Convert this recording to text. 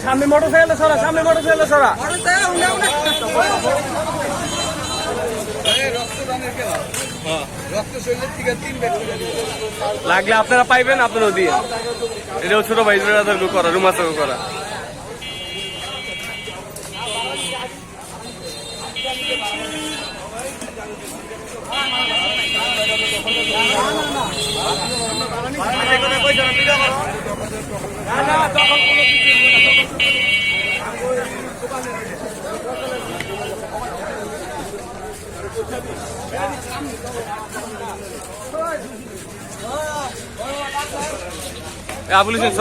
সামনে মোটরসাইকেল সরা, সামনে মোটরসাইকেল সরা। লাগলে আপনারা পাইবেন, আপনারাও দিয়ে। এটাও ছোট ভাই করা, রুমাচক করা। আবুল হোসেন